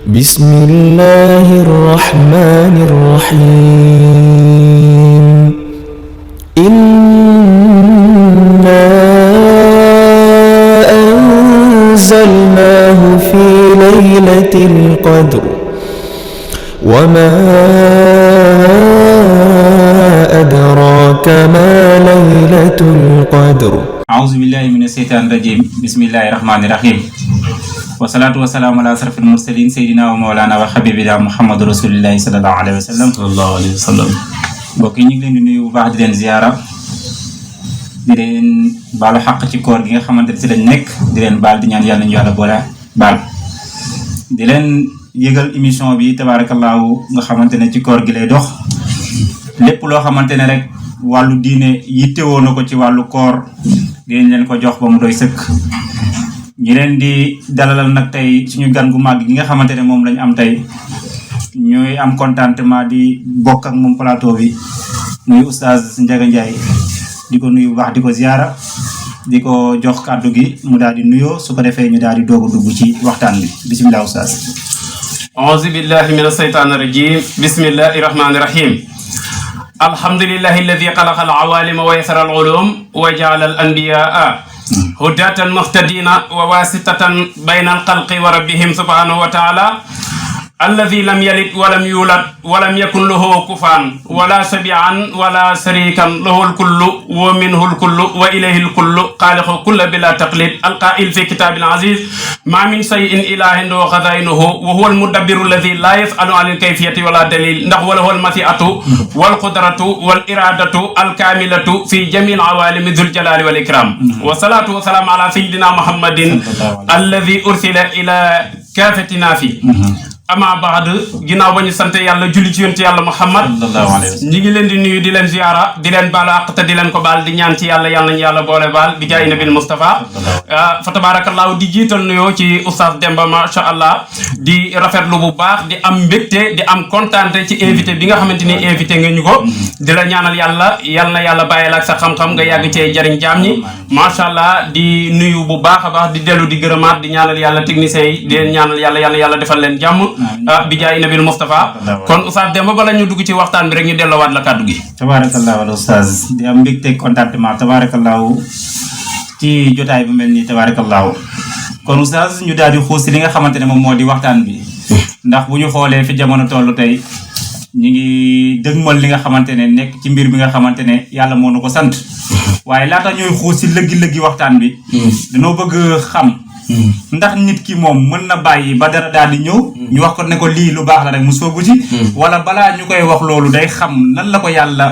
بسم الله الرحمن الرحيم إنا أنزلناه في ليلة القدر وما أدراك ما ليلة القدر أعوذ بالله من الشيطان الرجيم بسم الله الرحمن الرحيم والصلاة والسلام على أشرف المرسلين سيدنا ومولانا وحبيبنا محمد رسول الله صلى الله عليه وسلم mbokk yi ñu ngi leen di nuyu bu baax di leen ziyaara di leen baalu xaq ci koor gi nga xamante ne si lañ nekk di leen baal di ñaan yàlla ñu yàlla boole baal di leen yëgal émission bi tabaarakallaahu nga xamante ne ci koor gi lay dox lépp loo xamante ne rek wàllu diine yittewoo na ko ci wàllu koor dinañ leen ko jox ba mu doy sëkk ñu leen di dalalal nag tey suñu gan gu màgg gi nga xamante ne moom lañ am tey ñuy am contentement di bokk ak moom plateau bi muy oustaz Ndiaga Ndiaye di ko nuyu bu baax di ko ziyaara di ko jox kàddu gi mu daal di nuyoo su ko defee ñu daal di doog a dugg ci waxtaan bi bisimilah oustaz. auzu billahi min ashaytani rajim bismillahi rahmani rahim alhamdulillahi alladi xalaqa al awalima wa yasara al ulum wa jaala al anbiyaa hudatan muhtadina wa wasitatan bayna al xalqi wa rabbihim subhanahu wa taala الذي لم يلد ولم يولد ولم يكن له كفوا ولا سبيعا ولا شريكا له الكل ومنه الكل وإليه الكل خالق كل بلا تقليد القائل في كتاب العزيز ما من شيء إلا عنده خزائنه وهو المدبر الذي لا يسأل عن الكيفية ولا دليل وله المشيئة والقدرة والإرادة الكاملة في جميع العوالم ذو الجلال والإكرام والصلاة والسلام على سيدنا محمد الذي أرسل إلى كافة نافي ama baad ginnaaw ba ñu sant yàlla julli ci yonent yàlla Muhammad ñi ngi leen di nuyu di leen ziyaara di leen baalu àq te di leen ko baal di ñaan ci yàlla yàlla nañu yàlla boole baal bi jaay nabil Mustafa fa tabaarakallaahu di jiital nuyoo ci oustaz Demba macha allah di rafetlu bu baax di am mbégte di am kontaante ci invité bi nga xamante ni invité nga ñu ko di la ñaanal yàlla yàlla na yàlla bàyyil ak sa xam-xam nga yàgg cee jariñ jaam ñi macha allah di nuyu bu baax a baax di dellu di gërëmaat di ñaanal yàlla techniciens yi di leen ñaanal yàlla defal leen jàmm bi jaay nabil Mustafa kon oustaz Demba bala ñu dugg ci waxtaan bi rek ñu delloowaat la kàddu gi tabaarakallaahu wala oustaz di am mbégte contentement tabaarakallaahu ci jotaay bu mel nii tabaarakallaahu kon oustaz ñu daal di xuus li nga xamante ne moom moo di waxtaan bi ndax bu ñu xoolee fi jamono toll tey ñu ngi dëgmal li nga xamante ne nekk ci mbir bi nga xamante ne yàlla moo nu ko sant waaye laata ñuy xuus si lëggi waxtaan bi dañoo bëgg xam ndax nit ki moom mën na bàyyi ba dara daal di ñëw ñu wax ko ne ko lii lu baax la rek mu soobu ci wala balaa ñu koy wax loolu day xam lan la ko yàlla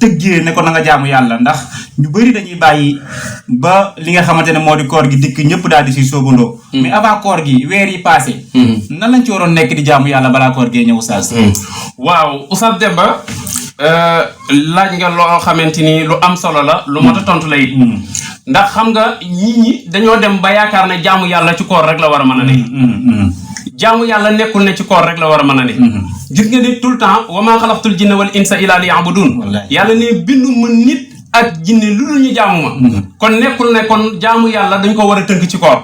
tëggee ne ko na nga jaamu yàlla ndax ñu bëri dañuy bàyyi ba li nga xamante ne moo di koor gi dikk ñëpp daal di si soobandoo mais avant koor gi weer yi passé nan lañ ci waroon nekk di jaamu yàlla balaa koor gee ñëw oustaz waaw oustaz Demba laaj nga loo xamante ni lu am solo la lu mot a tontu la it ndax xam nga nit ñi dañoo dem ba yaakaar ne jaamu yàlla ci koor rek la war a mën a ne jaamu yàlla nekkul ne ci koor rek la war a mën a ne gis nga ni tout le temps wa maa xalaqtul jinna wal insa illa liya'budun yàlla ne bindu ma nit ak jinne lu dul ñu jaamu ma kon nekkul ne kon jaamu yàlla dañ ko war a tënk ci koor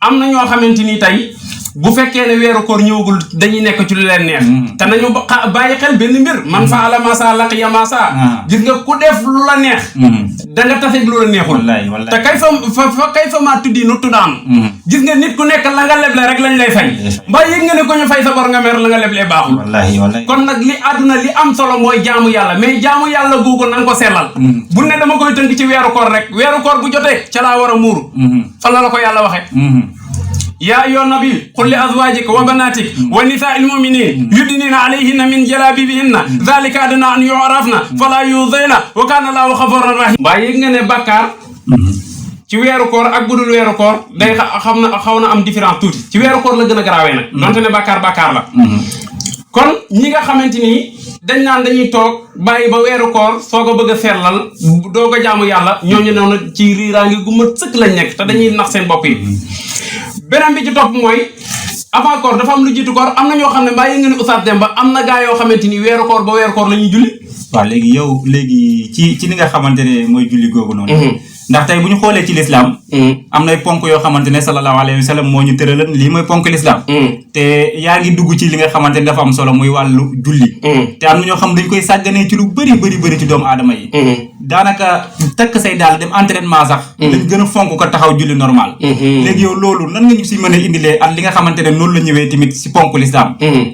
am na ñoo xamante ni tey bu fekkee ne weeru koor ñëwagul dañuy nekk ci lu leen neex te nañu bàyyi xel benn mbir man faala ma saa laqiya ma saa gis nga ku def lu la neex da nga taseeg lu la neexul te kay fa maa tuddi nu tuddaan gis nga nit ku nekk la nga leble rek lañ lay fay mbaa yëg nga ne ko ñu fay sa bor nga mer la nga leblee baaxul kon nag li àdduna li am solo mooy jaamu yàlla mais jaamu yàlla googu na nga ko sellal bu ne dama koy tënk ci weeru koor rek weeru koor bu jotee ca laa war a muuru fan la ko yàlla waxee yaa ayyuhan nabi qul li azwajika wa banatik wa nisaa'il mu'minin yudnina alayhinna min jalabibihinna dhalika adna an yu'rafna fala yuzayna wa kana Allahu ghafuran rahim mbaa yëg nga ne bàkkaar ci weeru koor ak budul weeru koor day xaw na am différence tuuti ci weeru koor la gën a garaawee nag donte ne bàkkaar la kon ñi nga xamante ni dañ naan dañuy toog bàyyi ba weeru koor soog a bëgg a sellal doog a jaamu yàlla ñooñu noonu ci riiraange gu ma sëkk lañ nekk te dañuy nax seen bopp yi beneen bi ci topp mooy avant koor dafa am lu jiitu koor am na ñoo xam ne mbaa yëg nga ne oustaz Demba am na gaa yoo xamante ni weeru koor ba weeru koor la ñuy julli waaw léegi yow ci li nga xamante ne mooy julli googu noonu ndax tey bu ñu xoolee ci lislaam am nay ponk yoo xamante ne sallallahu alayhi wa sallam moo ñu tëralan lii mooy ponk lislaam te yaa ngi dugg ci li nga xamante ne dafa am solo muy wàllu julli te am na ñoo xam dañ koy sàgganee ci lu bëri ci doomu aadama yi daanaka takk say daal dem entraînement sax dañ gën a fonk ko taxaw julli normal léegi yow loolu nan nga ñu si mën a indilee ak li nga xamante ne noonu la ñëwee tamit si ponk lislaam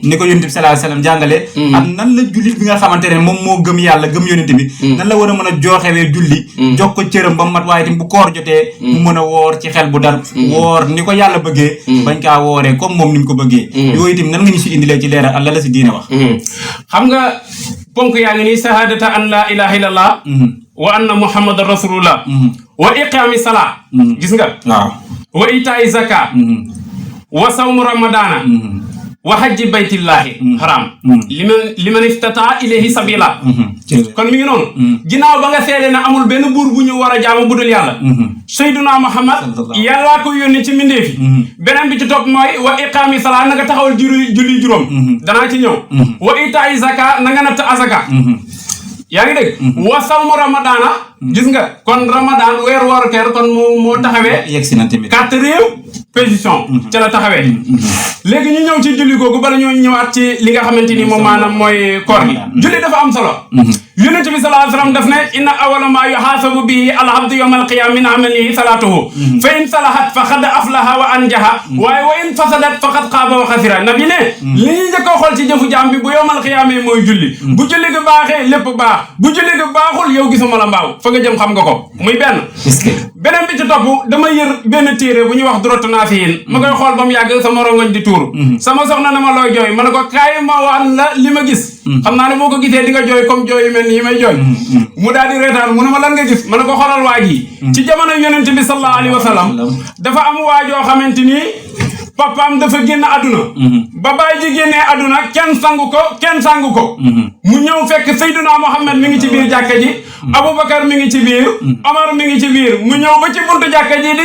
ni ko yonent bi sallallahu alayhi wa sallam jàngale ak nan la jullit bi nga xamante ne moom moo gëm yàlla gëm yonent bi nan la war a mën a jooxewee julli jox ko cëram ba mat waaye tamit bu koor jotee mu mën a woor ci xel bu dal woor ni ko yàlla bëggee bañ kaa wooree comme moom ni mu ko bëggee yooyu tamit nan nga ñu si indilee ci leeral ak la si diine wax xam nga ponk yaa ngi nii shahadata an la ilaha illallah wa anna muhammadan rasulullah wa iqami salaa gis nga waaw wa itaay zaka wa sawmu ramadana wa hajji baytillahi haram liman istataa ilayhi sabila kon mi ngi noonu ginnaaw ba nga seede ne amul benn buur bu ñu war a jaamu budul yàlla sayyiduna muhammad yàllaa ko yónni ci mbindeefi beneen bi ci topp mooy wa iqaami salaa na nga taxawal julli juróom danaa ci ñëw wa itaay zaka na nga natt azaka yaa ngi dégg wa sawmu ramadana gis nga kon ramadan weer wooru keer kon moo taxawee yegg si na tamit 4 position ca la taxawee léegi ñu ñëw ci julli googu bala ñoo ñëwaat ci li nga xamante ni moom maanaam mooy koor gi julli dafa am solo yonent bi sallallahu alayhi wa sallam daf ne inna awwala ma yuhasabu bihi al-abdu yawma al-qiyamah min amalihi salatuhu fa in salahat faqad aflaha wa anjaha waaye wa in fasadat faqad xaaba wa xasira nabi ne li ñu njëkk a xool ci jëfu jaam bi bu yawmal qiyamah mooy julli bu julli gi baaxee lépp baax bu julli gi baaxul yow gisuma la mbaaw fa nga jëm xam nga ko muy benn beneen bi ci topp dama yër benn téere bu ñuy wax Durratun Nasihin ma koy xool ba mu yàgg sama rongoñ di tuur sama soxna na ma looy jooy ma ne ko kaay ma wax la li ma gis xam naa ne boo ko gisee di nga jooy comme jooy yu mel ni yi may jooy mu daal di reetaan mu ne ma lan nga gis ma ne ko xoolal waa ji ci jamono yonent bi sallallahu alayhi wa sallam dafa am waajoo xamante ni papaam dafa génn àdduna ba baay ji génnee àdduna kenn sangu ko mu ñëw fekk Seydina Muhammad mi ngi ci biir jàkka ji Aboubacar mi ngi ci biir Omar mi ngi ci biir mu ñëw ba ci buntu jàkka ji di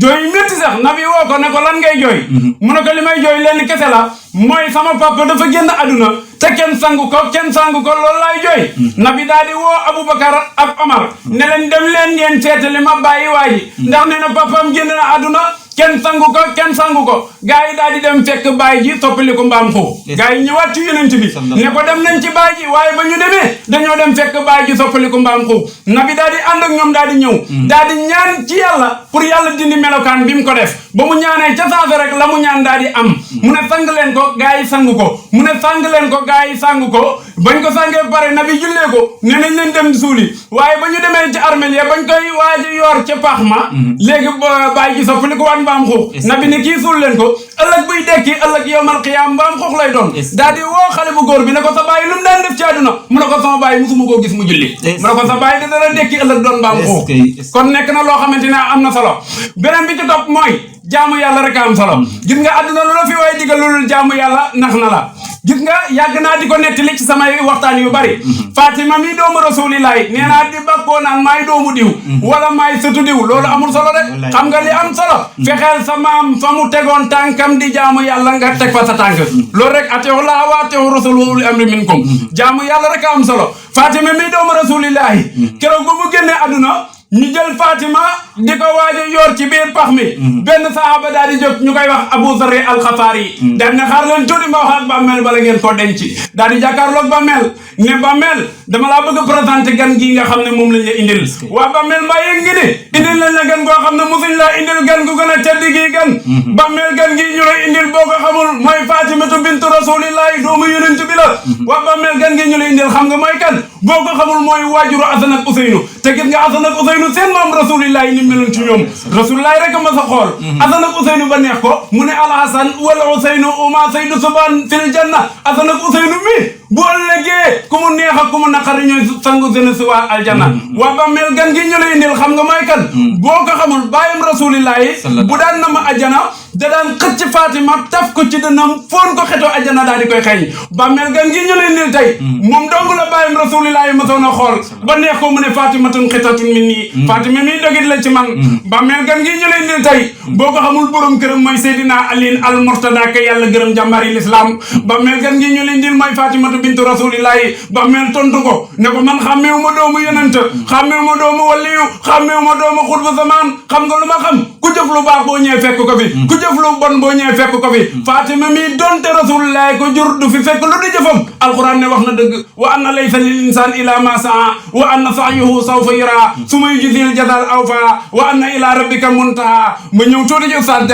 jooy métti sax nabi woo ko ne ko lan ngay jooy mu ne ko li may jooy lenn kese la mooy sama papa dafa génn àdduna te kenn sangu ko loolu laay jooy nabi daal di woo Aboubacar ak Omar ne leen dem leen ngeen seetali ma bàyyi waa ji ndax nee na papaam génn na àdduna kenn sangu ko gaa yi daal di dem fekk baay ji soppali ko mbaam xuux gaa yi ñëwaat ci yonent bi ne ko dem nañ ci baay ji waaye ba ñu demee dañoo dem fekk baay ji soppali ko mbaam xuux nabi daal di ànd ak ñoom daal di ñëw daal di ñaan ci yàlla pour yàlla dindi melokaan bi mu ko def ba mu ñaanee ca saasa rek la mu ñaan daal di am mu ne sang leen ko gaa yi sangu ko mu ne sang leen ko gaa yi sangu ko bañ ko sangee pare nabi jullee ko ne nañ leen dem suuli waaye ba ñu demee ci armeel ya bañ koy waaji yor ca pax ma léegi baay ji soppali ko waan mbaam xuux nabi ne kii suul leen ko ëllëg buy dekki ëllëg yawmal qiyaam mbaam xuux lay doon daal di woo xale bu góor bi ne ko sa baay lu mu daan def ci àdduna mu ne ko sama baay musuma koo gis mu julli mu ne ko sa baay dana dekki ëllëg doon mbaam xuux kon nekk na loo xamante ne am na solo beneen bi ci topp mooy jaamu yàlla rek am solo gis nga àdduna lu la fi waaye digal loolu jaamu yàlla nax na la gis nga yàgg naa di ko nettali ci samay waxtaan yu bari Fatima mi doomu rasulillahi nee naa di bakkoo naan maay doomu diw wala maay sëtu diw loolu amul solo de xam nga li am solo fexeel sa maam fa mu tegoon tànkam di jaamu yàlla nga teg fa sa tànk loolu rek atiiwu llaaha wa atiiwu rasuula wa ulil amri minkum jaamu yàlla rek am solo Fatima mi doomu rasulillahi keroog ba mu génnee àdduna ñu jël Fatima di ko waaja yor ci biir pax mi benn sahaaba daal di jóg ñu koy wax Abu Zarri al-Xafaari daal ne xaar leen tuuti ma wax ak bàmmeel bala ngeen koo denc daal di jàkkaarloog bàmmeel ne bàmmeel dama laa bëgg a présenté gan gii nga xam ne moom lañ la indil waa bàmmeel mbaa yëg ngi ni indil lañ la gan goo xam ne musuñ laa indil gan gu gën a tedd gii gan bàmmeel gan gii ñu lay indil boo ko xamul mooy Fatimatu bintu rasulillahi doomu yonent bi la waa bàmmeel gan gii ñu lay indil xam nga mooy kan boo ko xamul mooy waajuru Asan ak Useynu te gis nga Asan ak Useynu seen maam rasulillahi ni meloon ci ñoom rasulillahi rek ma sa xool Asan ak Useynu ba neex ko mu ne al Hasan wal Useynu uma saydu suban fil janna Asan ak Useynu mi bu ëllëgee ku mu neex ak ku mu naqari ñooy sangu seen si waa aljanna waa bàmmeel gan gi ñu lay indil xam nga mooy kan boo ko xamul bàyyam rasulillahi bu daan na ma ajjana da daan xëcc Fatima taf ko ci dënam foon ko xetoo ajjana daal di koy xeeñ bàmmeel gan gi ñu lay indil tey moom dong la bàyyam rasulillahi ma soon a xool ba neex ko mu ne Fatimatun xitatun min nii Fatima mii dogit la ci man bàmmeel gan gi ñu lay indil tey boo ko xamul borom këram mooy Seydina Ali al Murtada ka yàlla gërëm jàmbaari l'islam bàmmeel gan gi ñu lay indil mooy Fatimatu Fatimatu bintu rasulillahi bàmmeel tontu ko ne ko man xàmmeewuma doomu yonent xàmmeewuma doomu waliyu xàmmeewuma doomu xutbu zaman xam nga lu ma xam ku jëf lu baax boo ñëwee fekk ko fi ku jëf lu bon boo ñëwee fekk ko fi Fatima mi donte rasulillahi ko jur du fi fekk lu di jëfam alquran ne wax na dëgg wa anna laysa lil insan ila ma saa wa anna sa'yuhu sawfa yura suma yujzil jazal awfa wa anna ila rabbika muntaha ma ñëw tuuti ci Oustaz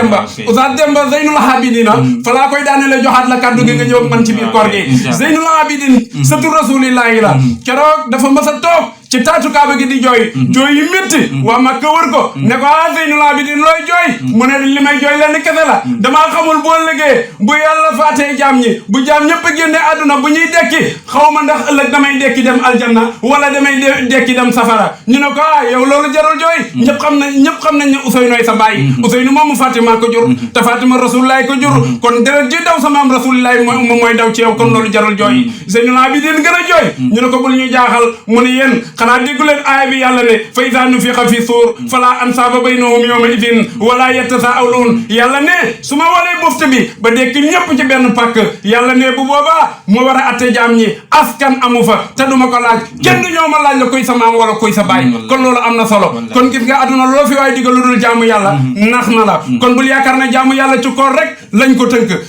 Demba Zeynul Abidina fa laa koy daanele joxaat la kàddu gi nga ñëw ak man ci biir koor gi Zeynul Abidin sëtu rasulillahi la keroog dafa mas a toog ci taatu kaaba gi di jooy yu métti waa Makka wër ko ne ko Zeynul Abidin looy jooy mu ne li may jooy lenn kese la damaa xamul boo liggéey bu yàlla faatee jaam ñi bu jaam ñëpp génne àdduna bu ñuy dekki xaw ma ndax ëllëg damay dekki dem aljanna wala damay dekki dem safara ñu ne ko yow loolu jarul jooy ñëpp xam nañ ne Ousseynou sa baay Ousseynou moomu Fatima ko jur te Fatima rasulillahi ko jur kon deret ji daw sama am rasulillahi moom mooy daw ci yow kon loolu jarul jooy Zeynul Abidin gën a jooy ñu ne ko bul ñu jaaxal mu ne yéen xanaa déggu leen aaya bi yàlla ne fa iza nufixa fi suur fala ansaaba baynahum yawma idin wala yatasaaluun yàlla ne su ma walee bufte bi ba dekk ñëpp ci benn pàkk yàlla ne bu boobaa mu war a atte jaam ñi askan amu fa te duma ko laaj kenn du ñëw ma laaj la koy sa maam wala koy sa baay kon loolu am na solo kon gis nga àdduna loo fi waay digal lu dul jaamu yàlla nax na la kon bul yaakaar ne jaamu yàlla ci koor rek lañ ko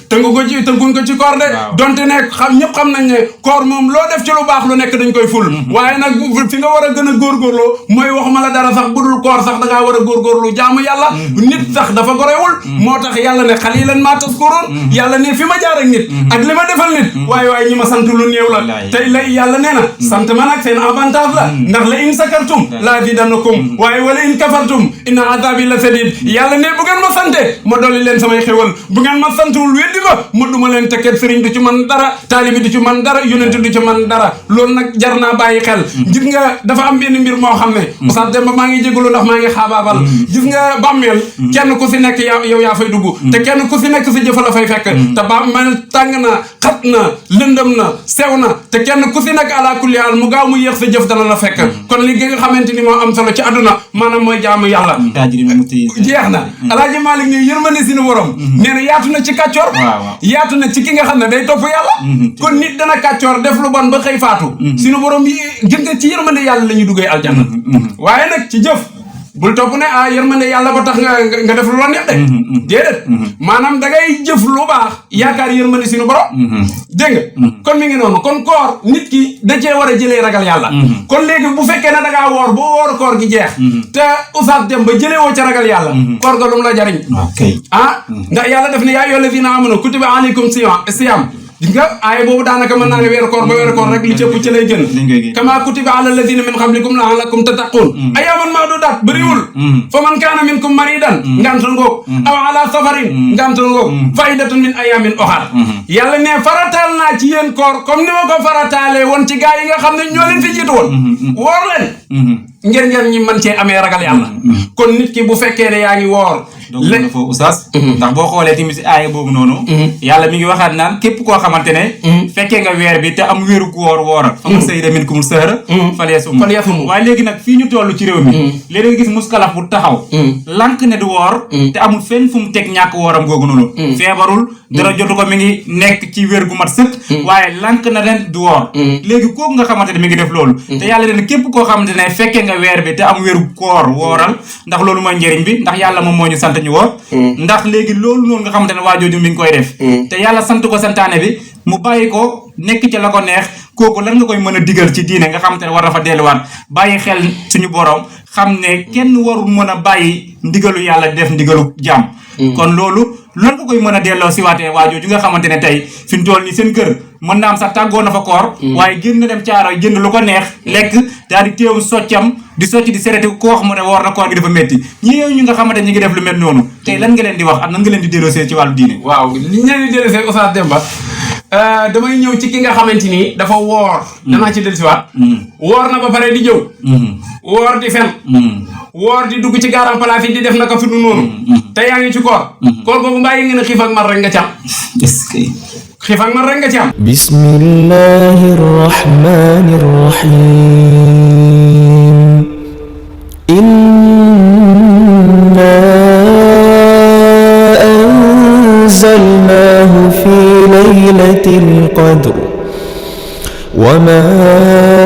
tënkuñ ko ci koor de donte ne ñëpp xam nañ ne koor moom loo def ci lu baax lu nekk dañ koy ful waaye nag fi nga war a gën a góorgóorloo mooy waxuma la dara sax budul koor sax da ngaa war a góorgóorlu jaamu yàlla nit sax dafa gorewul moo tax yàlla ne xalilan maa taskuruun yàlla ne fi ma jaar ak nit ak li ma defal nit waaye ñi ma sant lu néew la te la yàlla nee na sant ma nag seen avantage la ndax la in sakartum la azidannakum waaye wala in kafartum inna azabi la sadid yàlla ne bu ngeen ma sante ma dolli leen samay xéwal bu ngeen ma santul weddi ma duma leen tekket sëriñ du ci man dara taalibi du ci man dara yonent du ci man dara loolu nag jar naa bàyyi xel gis nga dafa am benn mbir moo xam ne Oustaz Demba maa ngi jégalu ndax maa ngi xaabaabal gis nga bàmmeel kenn ku si nekk yow yaa fay dugg te kenn ku si nekk si jëfa la fay fekk te bàmmeel tàng na xat na lëndëm na sew na te kenn ku si nekk ala kulli haal mu gaaw mu yéex sa jëf dana la fekk kon li nga xamante ni moo am solo ci àdduna maanaam mooy jaamu yàlla jeex na Alaaji Malick ne yërmande si nu borom nee na yaatu na ci kàccoor yaatu na ci ki nga xam ne day topp yàlla kon nit dana kàccoor def lu bon ba xëy faatu si nu borom yi gën nga ci yërmande yàlla la ñuy duggee aljanna waaye nag ci jëf bul topp ne yërmande yàlla ba tax nga def lu la neex de déedéet maanaam da ngay jëf lu baax yaakaar yërmande si nu borom dégg nga kon mi ngi noonu kon koor nit ki da cee war a jëlee ragal yàlla kon léegi bu fekkee ne da ngaa woor boo woor koor gi jeex te Oustaz Demba jëlee woo ca ragal yàlla koor ga lu mu la jariñ ndax yàlla def ne yaa ayyuhal lazina amanu kutiba alaykum siyam gis nga aaya boobu daanaka mën naa ne weeru koor ba weeru koor rek li cëpp ci lay gën kama kutiba ala alladina min qablikum la'allakum tattaqun ayyaman ma'dudat bëriwul fa man kaana minkum maridan ngantal ngoog aw ala safarin ngantal ngoog faidatun min ayamin ukhar yàlla ne farataal naa ci yéen koor comme ni ma ko farataalee woon ci gaa yi nga xam ne ñoo leen fi jiitu woon woor leen ngeen ñi mën cee amee ragal yàlla kon nit ki bu fekkee ne yaa ngi woor donc na foofu Oustaz ndax boo xoolee tamit si aaya boobu noonu yàlla mi ngi waxaat naan képp koo xamante ne fekkee nga weer bi te am wéeru ku wooral fa man shahida minkum shahra falyasum waaye léegi nag fii ñu toll ci réew mi léegi nga gis muskalaf bu taxaw lank ne du woor te amul fenn fu mu teg ñàkk wooram googu noonu feebarul dara jotu ko mi ngi nekk ci wér gu mat sëkk waaye lank na ren du woor léegi kooku nga xamante ne mi ngi def loolu te yàlla ne képp koo xamante ne fekkee nga weer bi te am wéru koor wooral ndax loolu mooy njëriñ bi ndax yàlla moom moo ñu sant ñu woor ndax léegi loolu noonu nga xamante ne waajooju mi ngi koy def te yàlla sant ko santaane bi mu bàyyi ko nekk ci la ko neex kooku lan nga koy mën a digal ci diine nga xamante ne war dafa delluwaat bàyyi xel suñu borom xam ne kenn warul mën a bàyyi ndigalu yàlla def ndigalu jaam kon loolu lan nga koy mën a delloo si waatee waajooju nga xamante ne tey fi mu toll nii seen kër mën naa am sax tàggoo na fa koor waaye génn na dem caaro jënd lu ko neex lekk daal di teew soccam di socc di sereti ko wax mu ne woor na koor gi dafa métti ñi nga xamante ñi ngi def lu mel noonu tey lan nga leen di wax ak nan nga leen di delloosee ci wàllu diine waaw li ñu leen di delloosee Oustaz Demba damay ñëw ci ki nga xamante ni dafa woor danaa ci dellusiwaat woor na ba pare di jëw woor di fen woor di dugg ci garam place yi di def naka fi du noonu te yaa ngi ci koor boobu mbaa yi ngeen a xiif ak mar rek nga ci am xiif ak mar rek nga ci am bismillahi rrahmani rrahim inna anzalnahu fi laylatil qadr وما